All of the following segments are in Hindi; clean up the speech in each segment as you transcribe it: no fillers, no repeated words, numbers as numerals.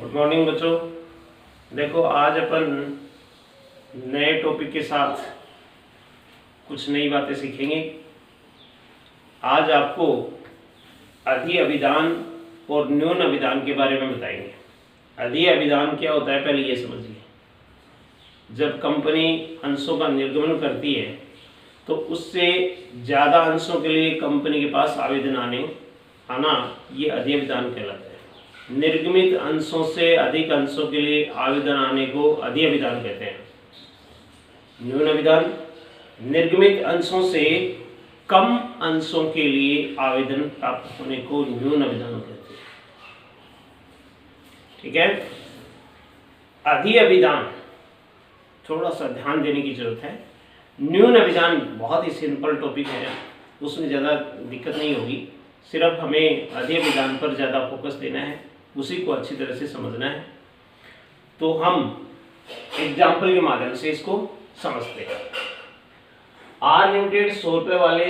गुड मॉर्निंग बच्चों। देखो आज अपन नए टॉपिक के साथ कुछ नई बातें सीखेंगे। आज आपको अधि अभिधान और न्यून अभिधान के बारे में बताएंगे। अधि अभिधान क्या होता है पहले ये समझिए। जब कंपनी अंशों का निर्गमन करती है तो उससे ज़्यादा अंशों के लिए कंपनी के पास आवेदन आना ये अधि अभिधान कहलाता है। निर्गमित अंशों से अधिक अंशों के लिए आवेदन आने को अधि अभिधान कहते हैं। न्यून अभिधान निर्गमित अंशों से कम अंशों के लिए आवेदन प्राप्त होने को न्यून अभिधान कहते हैं। ठीक है। अधि अभिधान थोड़ा सा ध्यान देने की जरूरत है। न्यून अभिधान बहुत ही सिंपल टॉपिक है, उसमें ज़्यादा दिक्कत नहीं होगी। सिर्फ हमें अधि अभिधान पर ज़्यादा फोकस देना है, उसी को अच्छी तरह से समझना है। तो हम एग्जाम्पल के माध्यम से इसको समझते हैं। आर लिमिटेड 100 रुपये वाले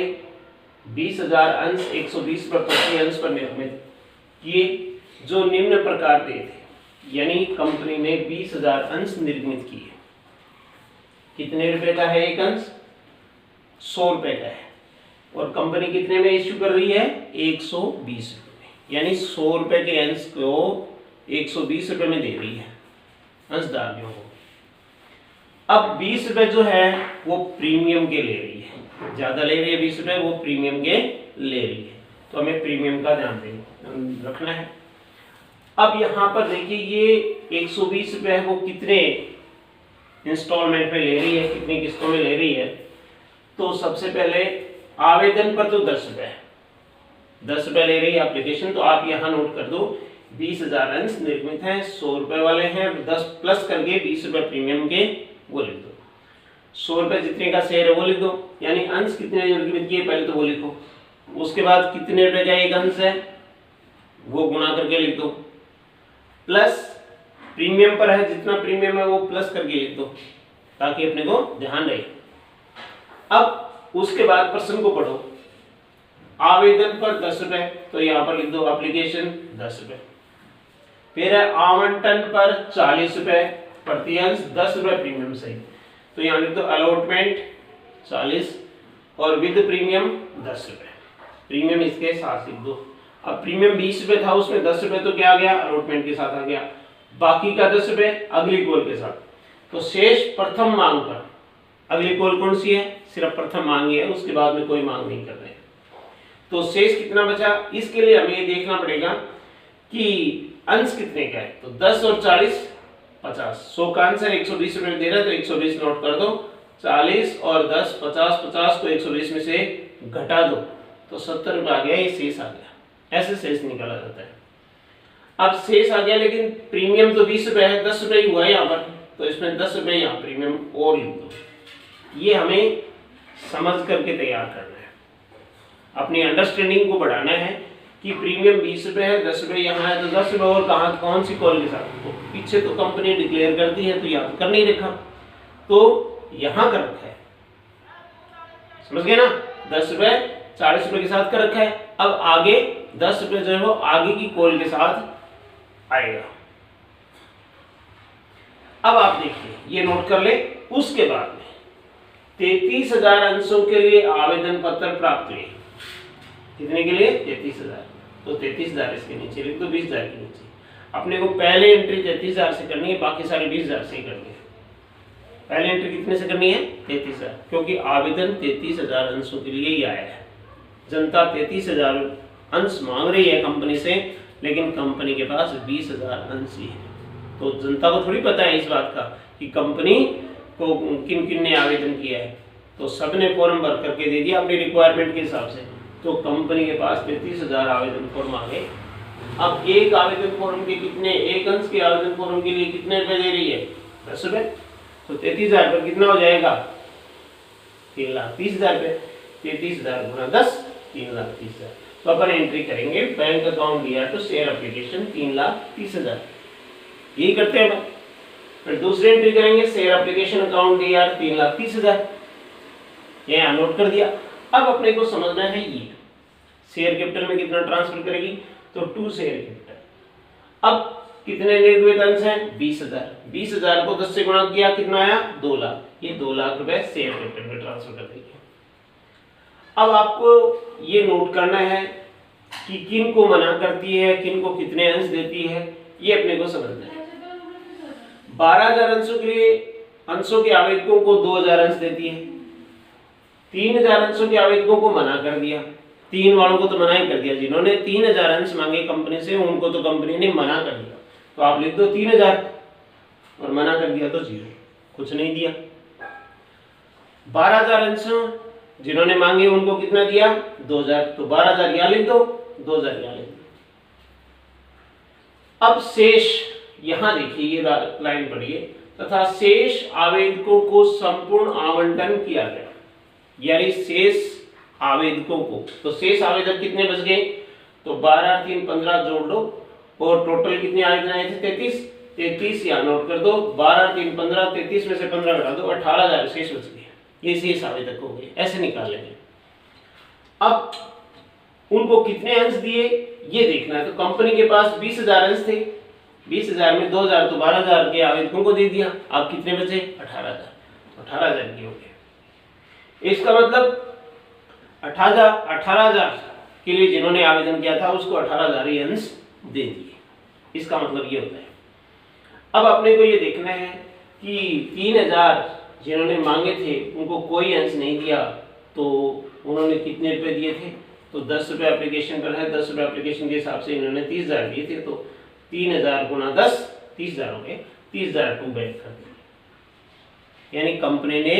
20,000 अंश 120 रुपये प्रति अंश पर निर्मित किए जो निम्न प्रकार दिए थे। यानी कंपनी ने 20,000 अंश निर्मित किए। कितने रुपए का है एक अंश? 100 रुपये का है। और कंपनी कितने में इश्यू कर रही है? 120 रुपये। यानी 100 रुपये के अंश को 120 रुपये में दे रही है अंशधारकों को। अब 20 रुपये जो है वो प्रीमियम के ले रही है, ज्यादा ले रही है 20 रुपये, वो प्रीमियम के ले रही है। तो हमें प्रीमियम का ध्यान रखना है। अब यहाँ पर देखिए ये 120 रुपये है वो कितने इंस्टॉलमेंट में ले रही है, कितनी किस्तों में ले रही है। तो सबसे पहले आवेदन पर तो 10 रुपये, 10 रुपये ले रही है एप्लीकेशन। तो आप यहाँ नोट कर दो 20,000 अंश निर्मित है, 100 रुपये वाले हैं, 10 प्लस करके 20 रुपये प्रीमियम के वो लिख दो। 100 रुपये जितने का शेयर है वो लिख दो। यानी अंश कितने निर्मित किए पहले तो वो लिखो। उसके बाद कितने रुपये का एक अंश है वो गुणा करके लिख दो। प्लस प्रीमियम पर है, जितना प्रीमियम है वो प्लस करके लिख दो ताकि अपने को ध्यान रहे। अब उसके बाद प्रश्न को पढ़ो। आवेदन पर 10 रुपये, तो यहाँ पर लिख दो एप्लीकेशन 10 रुपये। फिर है आवंटन पर 40 रुपये प्रति अंश, 10 रुपये प्रीमियम सही। तो यहाँ लिख दो अलॉटमेंट 40 और विद प्रीमियम 10 रुपये। प्रीमियम इसके साथ लिख दो। अब प्रीमियम 20 रुपये था, उसमें 10 रुपये तो क्या आ गया? अलॉटमेंट के साथ आ गया। बाकी का 10 रुपये अगली कॉल के साथ। तो शेष प्रथम मांग पर, अगली कॉल कौन सी है? सिर्फ प्रथम मांग है, उसके बाद में कोई मांग नहीं कर रहे। तो शेष कितना बचा? इसके लिए हमें ये देखना पड़ेगा कि अंश कितने का है। तो 10 और 40 50। 100 का अंश है 120 रुपये दे रहा है तो 120 नोट कर दो। 40 और 10 50, 50 को 120 में से घटा दो तो 70 रुपये आ गया, ये शेष आ गया। ऐसे शेष निकाला जाता है। अब शेष आ गया लेकिन प्रीमियम तो 20 रुपये है, 10 रुपये ही हुआ है यहाँ पर, तो इसमें 10 रुपये यहाँ प्रीमियम और लिख दो। ये हमें समझ करके तैयार करना है, अपनी अंडरस्टैंडिंग को बढ़ाना है कि प्रीमियम 20 रुपये है, 10 रुपये यहाँ है, तो 10 रुपये और कहाँ कौन सी कॉल के साथ? तो पीछे तो कंपनी डिक्लेयर कर दी है तो यहाँ तो कर नहीं रखा, तो यहाँ कर रखा है। समझ गए ना? 10 रुपये 40 रुपये के साथ कर रखा है। अब आगे 10 रुपये जो है वो आगे की कॉल के साथ आएगा। अब आप देखिए, ये नोट कर ले। उसके बाद में 33,000 अंशों के लिए आवेदन पत्र प्राप्त हुए। कितने के लिए? 33,000। तो 33,000 इसके नीचे लिख दो, 20,000 के नीचे। अपने को पहले एंट्री 33,000 से करनी है, बाकी सारे 20,000 से ही करनी है। पहले एंट्री कितने से करनी है? 33,000, क्योंकि आवेदन 33,000 अंशों के लिए ही आया है। जनता 33,000 अंश मांग रही है कंपनी से, लेकिन कंपनी के पास 20,000 अंश ही है। तो जनता को थोड़ी पता है इस बात का कि कंपनी को किन किन ने आवेदन किया है। तो सबने फॉर्म भर करके दे दिया अपनी रिक्वायरमेंट के हिसाब से। तो कंपनी के पास 33,000 आवेदन फॉर्म आ गए। अब एक आवेदन फॉर्म के कितने, एक अंश के आवेदन फॉर्म के लिए कितने रुपए दे रही है? 10 रुपये। तो 33,000 पर कितना हो जाएगा? 3,30,000 रुपये। 33,000 गुना 10, 3,30,000। तो अपन एंट्री करेंगे बैंक अकाउंट दिया तो शेयर एप्लीकेशन 3,30,000, यही करते हैं। फिर दूसरी एंट्री करेंगे शेयर एप्लीकेशन अकाउंट दिया 3,30,000, ये नोट कर दिया। अब अपने को समझना है ये शेयर कैपिटल में कितना ट्रांसफर करेगी, तो 2 शेयर कैपिटल। अब कितने निर्गमित अंश हैं 20,000। 20,000 को 10 से गुणा किया, कितना आया 2 लाख। ये 2 लाख रुपए शेयर कैपिटल में ट्रांसफर कर देंगे। अब आपको ये नोट करना है कि किन को मना करती है, किन को कितने अंश देती है, ये अपने को समझना है। 12,000 अंशों के लिए अंशों के आवेदकों को 2,000 अंश देती है। 3,000 अंशों के आवेदकों को मना कर दिया। 3 वालों को तो मना ही कर दिया। जिन्होंने 3,000 अंश मांगे कंपनी से, उनको तो कंपनी ने मना कर दिया। तो आप लिख दो 3,000 और मना कर दिया तो 0, कुछ नहीं दिया। 12,000 अंश जिन्होंने मांगे उनको कितना दिया 2,000, तो 12,000 यहां लिख दो, 2,000 यहां लिख दो। अब शेष यहां देखिए, ये लाइन पढ़िए, तथा शेष आवेदकों को संपूर्ण आवंटन किया गया। यानी शेष आवेदकों को, तो शेष आवेदक कितने बच गए, तो 12 3 15 जोड़ लो, और टोटल कितने आवेदन आए थे 33 यहाँ नोट कर दो। 12 3 15, 33 में से 15 घटा दो, 18,000 शेष बच गए। ये शेष आवेदक हो गए, ऐसे निकाल लेंगे। अब उनको कितने अंश दिए ये देखना है। तो कंपनी के पास 20,000 अंश थे, 20,000 में 2,000 तो 12,000 के आवेदकों को दे दिया। अब कितने बचे 18,000, 18,000 के हो गए। इसका मतलब 18,000 के लिए जिन्होंने आवेदन किया था उसको 18,000 ही अंश दे दिए। इसका मतलब ये होता है। अब अपने को ये देखना है कि 3,000 जिन्होंने मांगे थे उनको कोई अंश नहीं दिया, तो उन्होंने कितने रुपए दिए थे, तो 10 रुपए एप्लीकेशन पर है। 10 रुपए एप्लीकेशन के हिसाब से इन्होंने 30,000 दिए थे, तो 3,000 गुना 10 30,000 हो गए। 30,000 टू बैक कर दिए। यानी कंपनी ने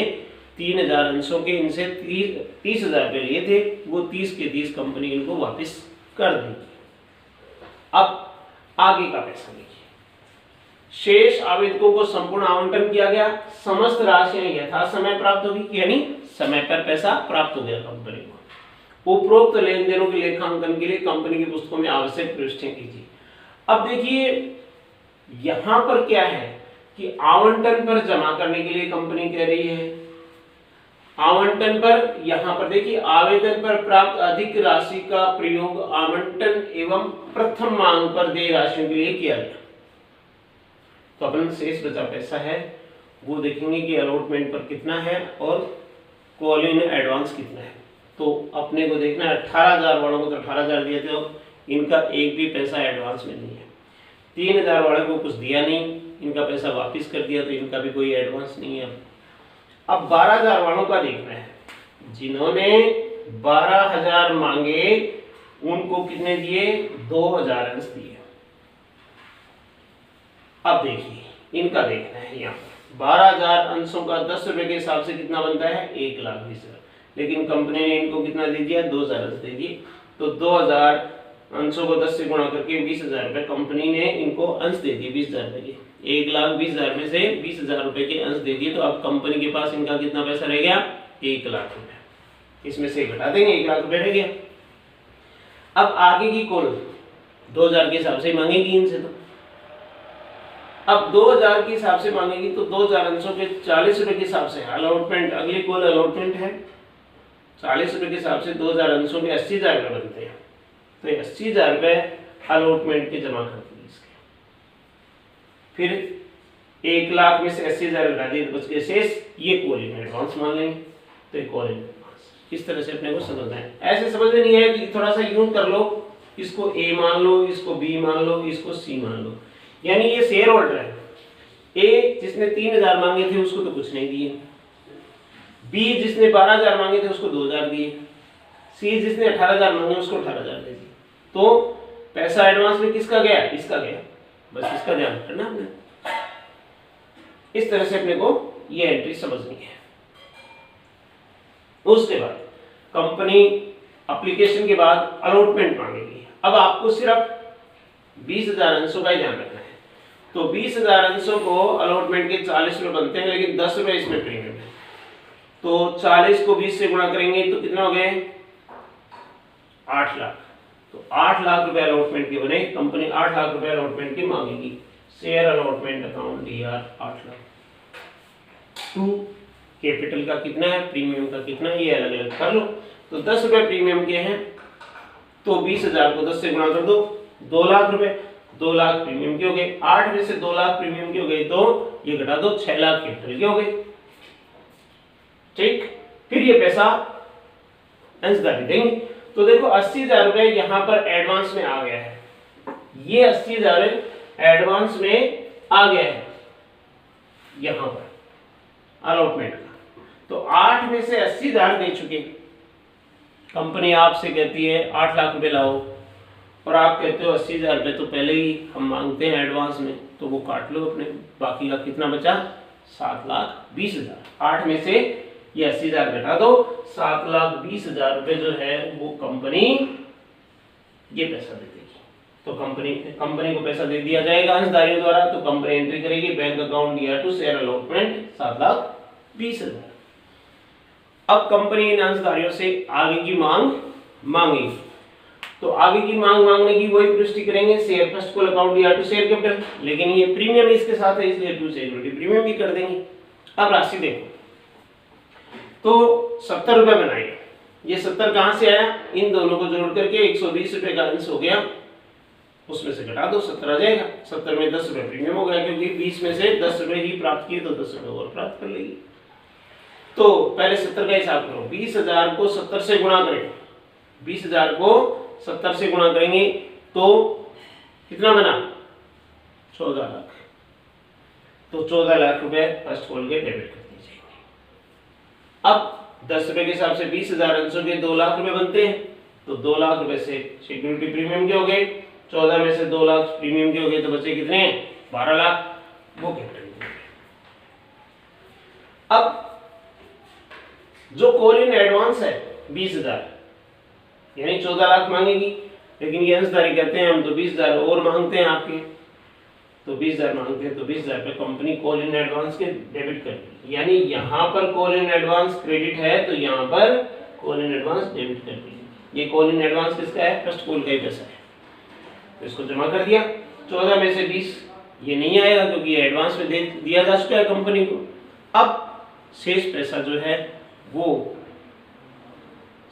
3,000 अंशों के इनसे 30,000 रुपए लिए थे, वो 30 के 30 कंपनी इनको वापस कर देगी। अब आगे का पैसा देखिए। शेष आवेदकों को संपूर्ण आवंटन किया गया। समस्त राशियां यथा समय प्राप्त होगी, यानी समय पर पैसा प्राप्त हो गया कंपनी को। उपरोक्त लेन देनों के लेखांकन के लिए कंपनी की पुस्तकों में आवश्यक प्रविष्टियां कीजिए। अब देखिए यहां पर क्या है कि आवंटन पर जमा करने के लिए कंपनी कह रही है। आवंटन पर यहां पर देखिए, आवेदन पर प्राप्त अधिक राशि का प्रयोग आवंटन एवं प्रथम मांग पर देय राशियों के लिए किया गया। तो अपन शेष बचा पैसा है वो देखेंगे कि अलॉटमेंट पर कितना है और कॉल इन एडवांस कितना है। तो अपने को देखना है 18,000 वालों को तो 18,000 दिए थे, तो इनका एक भी पैसा एडवांस में नहीं है। 3,000 वालों को कुछ दिया नहीं, इनका पैसा वापस कर दिया, तो इनका भी कोई एडवांस नहीं है। अब 12,000 वालों का देखना है। जिन्होंने 12,000 मांगे उनको कितने दिए 2,000 अंश दिए। अब देखिए इनका देखना है। यहाँ पर 12,000 अंशों का 10 रुपए के हिसाब से कितना बनता है 1,20,000, लेकिन कंपनी ने इनको कितना दे दिया 2,000 अंश दे दिए। तो 2,000 अंशों को 10 से गुणा करके 20,000 रुपए कंपनी ने इनको अंश दे दिए 20,000 रुपए के। 1,20,000 में से 20,000 रुपए के अंश दे दिए, तो अब कंपनी के पास इनका कितना पैसा रह गया 1 लाख रुपए। इसमें से घटा देंगे 1 लाख रुपए रह गया। अब आगे की कॉल 2,000 के हिसाब से मांगेगी इनसे। तो अब 2,000 के हिसाब से मांगेगी, तो 2,000 अंशों के 40 रुपए के हिसाब से अलॉटमेंट, अगली कॉल अलॉटमेंट है। 40 रुपए के हिसाब से 2,000 अंशों के 80,000 रुपए बनते हैं, तो 80,000 रुपए अलॉटमेंट के जमा कर देंगे इसके। फिर 1 लाख में से 80,000 घटा दिए तो बच गए शेष, ये कॉल इन एडवांस मान लेंगे। तो ये कॉल इन एडवांस इस तरह से अपने को समझना है। ऐसे समझ में नहीं है कि थोड़ा सा यूं कर लो, इसको ए मान लो, इसको बी मान लो, इसको सी मान लो। यानी ये शेयर होल्डर है। ए जिसने 3,000 मांगे थे उसको तो कुछ नहीं दिए, बी जिसने 12,000 मांगे थे उसको 2,000 दिए, सी जिसने 18,000 मांगे उसको 18,000 दे दिए। तो पैसा एडवांस में किसका गया, इसका गया। बस इसका ध्यान रखना हमने। इस तरह से अपने को ये एंट्री समझनी है। उसके बाद कंपनी एप्लीकेशन के बाद अलॉटमेंट मांगेगी। अब आपको सिर्फ 20,000 अंशों का ही ध्यान रखना है। तो 20,000 अंशों को अलॉटमेंट के 40 रुपए बनते हैं, लेकिन 10 रुपए इसमें प्रीमियम है। तो 40 को 20 से गुणा करेंगे तो कितना हो गए 8 लाख। तो 8 लाख रुपए अलॉटमेंट के बने। कंपनी 8 लाख रुपए अलॉटमेंट की मांगेगी। Share allotment account DR 8 lakh. To capital का कितना है, प्रीमियम का कितना है, ये अलग अलग कर लो। तो 10 रुपए प्रीमियम के हैं, तो 20,000 को 10 से गुणा कर दो 2 लाख रुपए। 2 लाख प्रीमियम के हो गए, 8 में से 2 लाख प्रीमियम के हो गए तो ये घटा दो 6 लाख कैपिटल के हो गए। ठीक, फिर ये पैसा अंशदारी देंगे। तो देखो 80,000 रुपए यहां पर एडवांस में आ गया है, ये 80,000 एडवांस में आ गया है यहां पर अलॉटमेंट का। तो 8 में से 80,000 दे चुके, कंपनी आपसे कहती है 8 लाख रुपए लाओ और आप कहते हो 80,000 रुपए तो पहले ही हम मांगते हैं एडवांस में, तो वो काट लो अपने, बाकी का कितना बचा 7,20,000। 8 में से ये 80,000 घटा दो, 7,20,000 रुपए जो है वो कंपनी ये पैसा दे देगी। तो कंपनी को पैसा दे दिया जाएगा अंशधारियों द्वारा, तो कंपनी एंट्री करेगी बैंक अकाउंट दिया टू शेयर अलॉटमेंट 7,20,000। अब कंपनी इन अंशधारियों से आगे की मांग मांगेगी, तो आगे की मांग मांगने की वही प्रविष्टि करेंगे, शेयर फर्स्ट कॉल अकाउंट दिया टू शेयर कैपिटल, लेकिन ये प्रीमियम इसके साथ है इसलिए टू सिक्योरिटी प्रीमियम भी कर देंगे। अब राशि देखो, तो 70 रुपए बनाए, ये 70 कहां से आया, इन दोनों को जोड़ करके 120 रुपए का अंश हो गया, उसमें से घटा दो 70 आ जाएगा। 70 में 10 रुपए प्रीमियम हो गया, क्योंकि 20 में से 10 रुपए ही प्राप्त किए तो 10 रुपए और प्राप्त कर लेगी। तो पहले 70 का हिसाब करो, 20,000 को 70 से गुणा करें, 20,000 को 70 से गुणा करेंगे तो कितना बना 14 लाख। तो 14 लाख रुपए फर्स्ट कॉल के डेबिट कर दिए जाएंगे। अब 10 रुपए के हिसाब से 20,000 अंशों के 2 लाख रुपए बनते हैं, तो 2 लाख रुपए से सिक्योरिटी प्रीमियम के हो गए, 14 में से 2 लाख प्रीमियम के हो गए, तो बचे कितने 12 लाख, वो कैपिटल। अब जो कॉल इन एडवांस है 20,000 यानी 14 लाख मांगेगी, लेकिन ये अंशधारी कहते हैं हम तो 20,000 और मांगते हैं आपके, तो 20,000 मांगते हैं तो 20,000 पे कंपनी कॉल इन एडवांस के डेबिट करती है, यानी यहाँ पर कॉल इन एडवांस क्रेडिट है तो यहाँ पर कॉल इन एडवांस डेबिट करती है। ये कॉल इन एडवांस किसका है, फर्स्ट कॉल का ही पैसा है, तो इसको जमा कर दिया। 14 में से 20 ये नहीं आएगा क्योंकि एडवांस में दे दिया जा चुका है कंपनी को। अब शेष पैसा जो है वो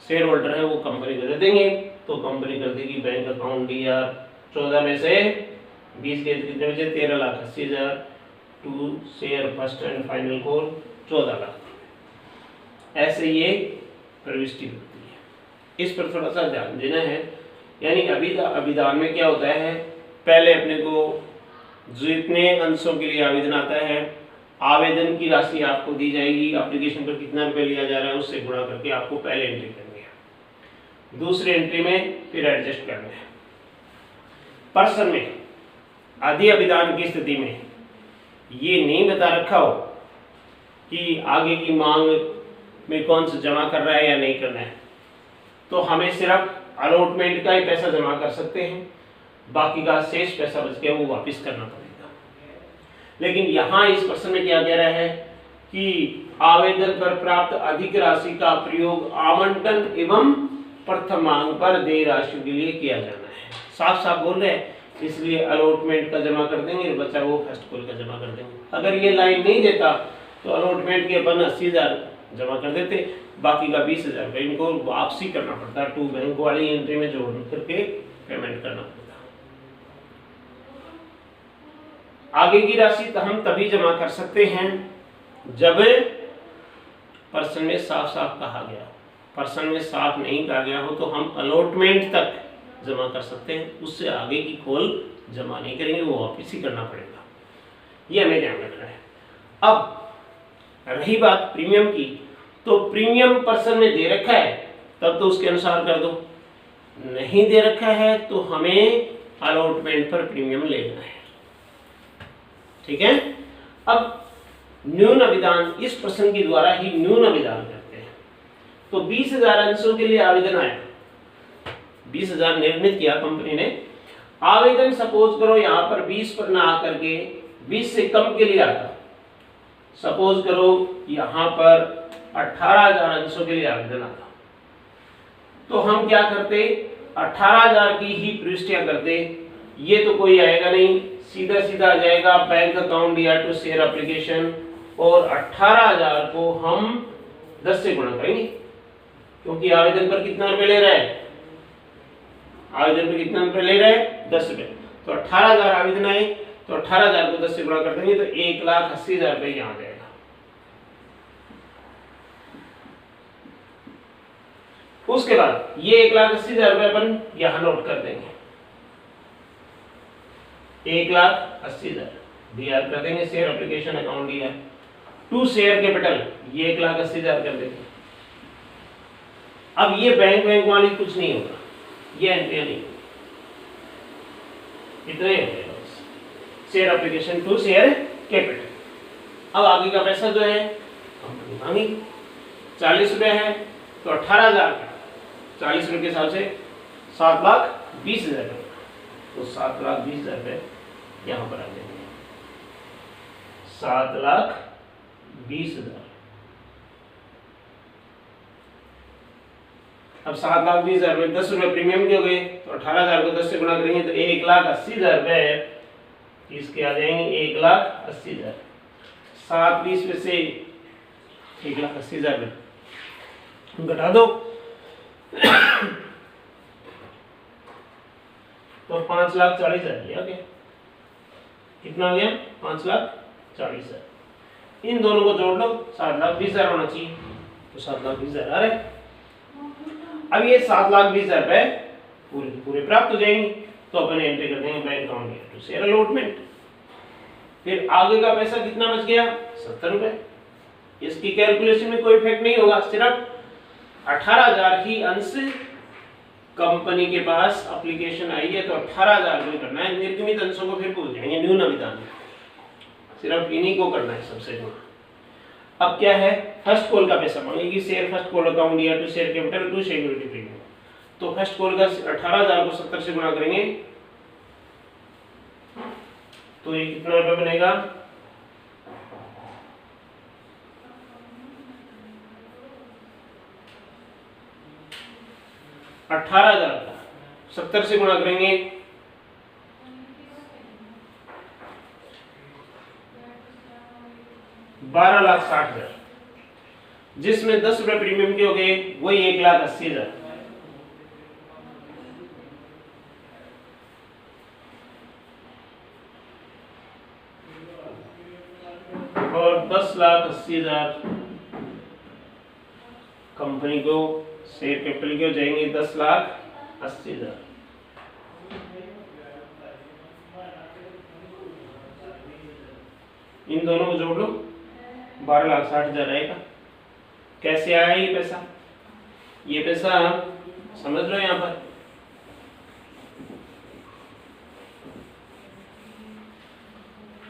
शेयर होल्डर है वो कंपनी को दे देंगे, तो कंपनी कर देगी बैंक अकाउंट दिया 14 में से 20 के कितने बचे 13,80,000 to share first and final call 14 lakh. ऐसे ये प्रविष्टि होती है, इस पर थोड़ा सा ध्यान देना है। यानी अभिधान में क्या होता है, पहले अपने को जितने अंशों के लिए आवेदन आता है, आवेदन की राशि आपको दी जाएगी, एप्लीकेशन पर कितना रुपए लिया जा रहा है उससे गुणा करके आपको पहले एंट्री करनी है, दूसरी एंट्री में फिर एडजस्ट करना है। पर्सन में आदि अभिधान की स्थिति में ये नहीं बता रखा हो कि आगे की मांग में कौन सा जमा कर रहा है या नहीं करना है, तो हमें सिर्फ अलॉटमेंट का ही पैसा जमा कर सकते हैं, बाकी का शेष पैसा बच गया वो वापस करना पड़ेगा। लेकिन यहाँ इस प्रश्न में क्या कह रहा है कि आवेदन पर प्राप्त अधिक राशि का प्रयोग आवंटन एवं प्रथम मांग पर देय राशि के लिए किया जाना है, साफ साफ बोल रहे हैं, इसलिए अलॉटमेंट का जमा कर देंगे, बचा वो फर्स्ट कॉल का जमा कर देंगे। अगर ये लाइन नहीं देता तो अलॉटमेंट के अपन 80,000 जमा कर देते, बाकी का 20,000 रुपये इनको वापसी करना पड़ता, टू बैंक वाली एंट्री में जोड़ करके पेमेंट करना पड़ता। आगे की राशि तो हम तभी जमा कर सकते हैं जब पर्सन में साफ साफ कहा गया, पर्सन में साफ नहीं कहा गया हो तो हम अलॉटमेंट तक जमा कर सकते हैं, उससे आगे की कॉल जमा नहीं करेंगे, वो वापस ही करना पड़ेगा, ये हमें ध्यान रखना है। अब रही बात प्रीमियम की, तो प्रीमियम पर्सन में दे रखा है तब तो उसके अनुसार कर दो, नहीं दे रखा है तो हमें अलॉटमेंट पर प्रीमियम लेना है, ठीक है। अब न्यून अभिदान, इस प्रश्न के द्वारा ही न्यून अभिदान करते हैं। तो 20,000 अंशों के लिए आवेदन आया, 20,000 निर्मित किया कंपनी ने, आवेदन सपोज करो यहाँ पर 20 पर ना आकर के 20 से कम के लिए आता, सपोज करो यहाँ पर 18,000 अंशों के लिए आवेदन आता, तो हम क्या करते 18,000 की ही प्रविष्टियां करते, ये तो कोई आएगा नहीं, सीधा सीधा आ जाएगा बैंक अकाउंट या टू शेयर एप्लीकेशन, और 18,000 को हम 10 से गुणा करेंगे, क्योंकि आवेदन पर कितना रुपए ले रहा है, आवेदन पर कितना रुपए ले रहा है 10 रुपए, तो 18,000 आवेदन आए, तो 18,000 को 10 से गुणा कर देंगे तो 1,80,000 रुपये यहाँ जाएगा। उसके बाद ये 1,80,000 रुपये अपन यहाँ नोट कर देंगे, 1,80,000 डीआर कर देंगे, share application account D R to share capital, ये 1,80,000 कर देंगे। अब ये बैंक वाली कुछ नहीं होगा, ये एंट्री नहीं होगी, इतना ही हो जाएगा बस, share application to share capital. अब आगे का पैसा जो है कंपनी मांगी 40 रुपये है, तो 18,000 का 40 रुपये के हिसाब से 7,20,000 रुपये, तो 7,20,000 रुपये यहाँ पर आ जाएंगे, 7,20,000। अब 7,20,000 रुपये 10 रुपये प्रीमियम के हो गए, तो 18,000 को 10 से गुणा करेंगे तो 1,80,000 रुपये इसके आ जाएंगे, 1,80,000। 7,20 में से 1,80,000 रुपये घटा दो तो 5,40,000 गया, कितना हो गया 5,40,000। इन दोनों को जोड़ लो, 7,20,000 होना चाहिए, तो 7,20,000 आ रहे। अब ये 7,20,000 रुपए पूरे पूरे प्राप्त हो जाएंगे, तो अपन एंट्री कर देंगे bank account to share allotment. फिर आगे का पैसा कितना बच गया 70 रुपए, इसकी कैलकुलेशन में कोई इफेक्ट नहीं होगा, सिर्फ 18,000 ही अंश कंपनी के पास एप्लीकेशन आई है, तो 18,000 रुपये करना है। निर्गमित अंशों को फिर भूल जाएंगे, न्यून अभिदान सिर्फ इन्हीं को करना है सबसे ज्यादा। अब क्या है, फर्स्ट कॉल का पैसा मांगेगी, शेयर फर्स्ट कॉल अकाउंट या to share capital to security premium. तो फर्स्ट कॉल का 18,000 को 70 से गुणा करेंगे तो ये कितना रुपये बनेगा, $18,000 का 70 से गुणा करेंगे 12,60,000, जिसमें 10 रुपए प्रीमियम के हो गए, वही 1,80,000। और 10,80,000 कंपनी को शेयर कैपिटल के हो जाएंगे 10,80,000। इन दोनों को जोड़ लो, 12,60,000 आएगा। कैसे आया ये पैसा, ये पैसा समझ लो, यहाँ पर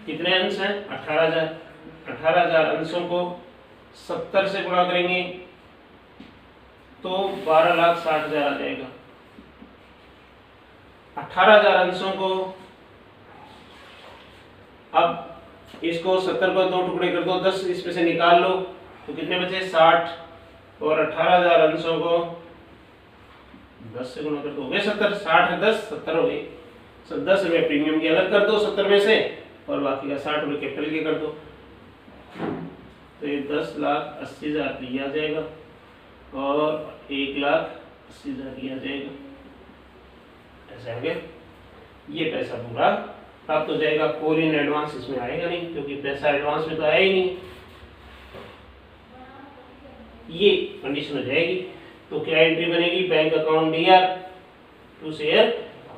कितने अंश हैं 18,000। 18,000 अंशों को 70 से गुणा करेंगे तो 12,60,000 आ जाएगा। 18,000 अंशों को, अब इसको 70 को 2 टुकड़े कर दो, 10 इसमें से निकाल लो तो कितने बचे 60, और 18,000 अंशों को 10 से गुणा कर दो, 70, 60 है 10, 70 हो गए। 10 रुपये प्रीमियम के अलग कर दो 70 में से, और बाकी का 60 रुपये कैपिटल के कर दो, तो ये 10,80,000 दिया जाएगा और 1,80,000 दिया जाएगा। ऐसा है, ये पैसा पूरा प्राप्त हो जाएगा। कॉल इन एडवांस इसमें आएगा नहीं, क्योंकि पैसा एडवांस में तो आया ही नहीं, ये कंडीशन हो जाएगी। तो क्या एंट्री बनेगी, bank account D R to share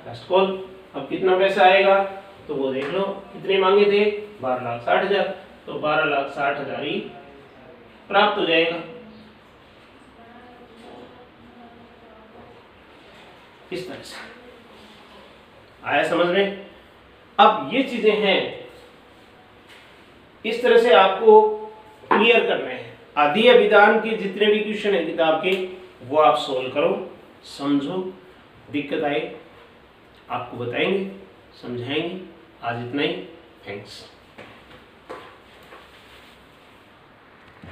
first call. अब कितना पैसा आएगा तो वो देख लो, कितने मांगे थे 12,60,000, तो 12,60,000 ही प्राप्त हो जाएगा। इस तरह से आया समझ में। अब ये चीजें हैं, इस तरह से आपको क्लियर करने हैं। आदि अभिधान के जितने भी क्वेश्चन है किताब के, वो आप सोल्व करो, समझो, दिक्कत आए आपको बताएंगे, समझाएंगे। आज इतना ही, थैंक्स।